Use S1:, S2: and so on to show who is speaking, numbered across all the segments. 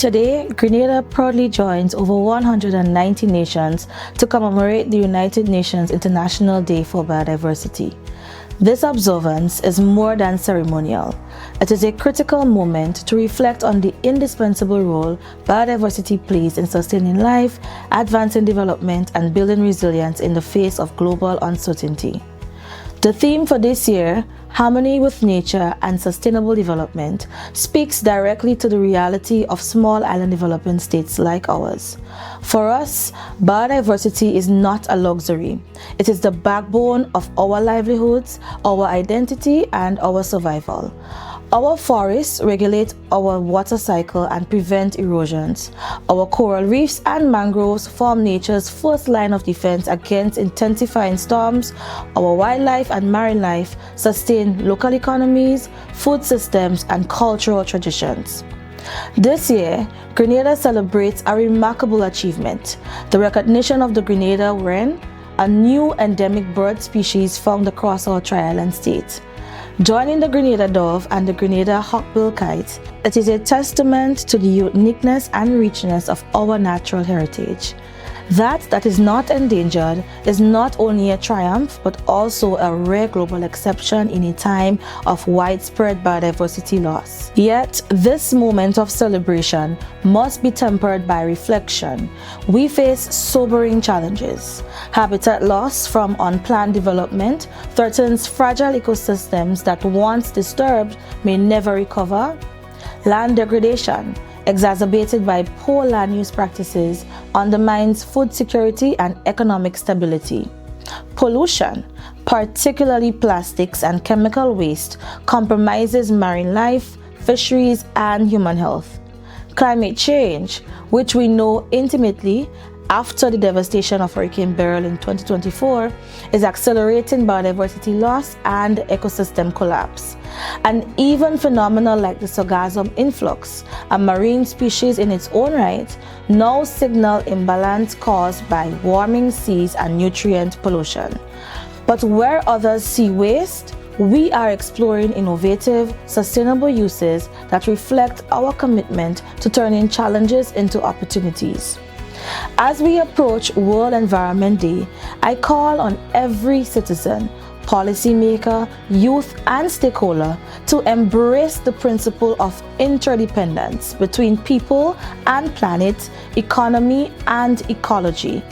S1: Today, Grenada proudly joins over 190 nations to commemorate the United Nations International Day for Biodiversity. This observance is more than ceremonial. It is a critical moment to reflect on the indispensable role biodiversity plays in sustaining life, advancing development, and building resilience in the face of global uncertainty. The theme for this year, Harmony with Nature and Sustainable Development, speaks directly to the reality of small island developing states like ours. For us, biodiversity is not a luxury. It is the backbone of our livelihoods, our identity, and our survival. Our forests regulate our water cycle and prevent erosions. Our coral reefs and mangroves form nature's first line of defense against intensifying storms. Our wildlife and marine life sustain local economies, food systems, and cultural traditions. This year, Grenada celebrates a remarkable achievement: the recognition of the Grenada wren, a new endemic bird species found across our tri-island state. Joining the Grenada dove and the Grenada hawkbill kite, it is a testament to the uniqueness and richness of our natural heritage. That is not endangered is not only a triumph but also a rare global exception in a time of widespread biodiversity loss. Yet, this moment of celebration must be tempered by reflection. We face sobering challenges. Habitat loss from unplanned development threatens fragile ecosystems that, once disturbed, may never recover. Land degradation, exacerbated by poor land use practices, undermines food security and economic stability. Pollution, particularly plastics and chemical waste, compromises marine life, fisheries, and human health. Climate change, which we know intimately after the devastation of Hurricane Beryl in 2024, is accelerating biodiversity loss and ecosystem collapse. And even phenomena like the sargassum influx, a marine species in its own right, now signal imbalance caused by warming seas and nutrient pollution. But where others see waste, we are exploring innovative, sustainable uses that reflect our commitment to turning challenges into opportunities. As we approach World Environment Day, I call on every citizen, policymaker, youth, and stakeholder to embrace the principle of interdependence between people and planet, economy, and ecology.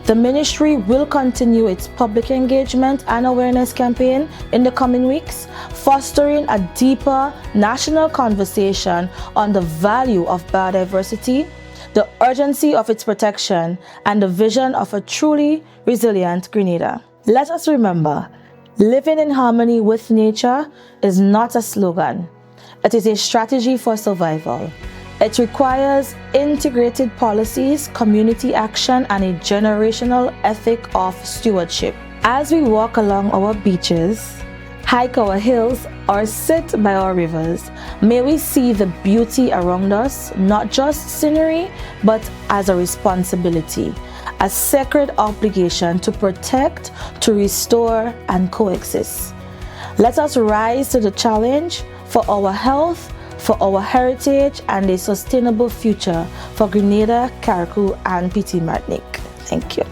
S1: The ministry will continue its public engagement and awareness campaign in the coming weeks, fostering a deeper national conversation on the value of biodiversity, the urgency of its protection, and the vision of a truly resilient Grenada. Let us remember, living in harmony with nature is not a slogan. It is a strategy for survival. It requires integrated policies, community action, and a generational ethic of stewardship. As we walk along our beaches, hike our hills, or sit by our rivers, may we see the beauty around us, not just scenery, but as a responsibility, a sacred obligation to protect, to restore, and coexist. Let us rise to the challenge for our health, for our heritage, and a sustainable future for Grenada, Carriacou, and PT Martinique. Thank you.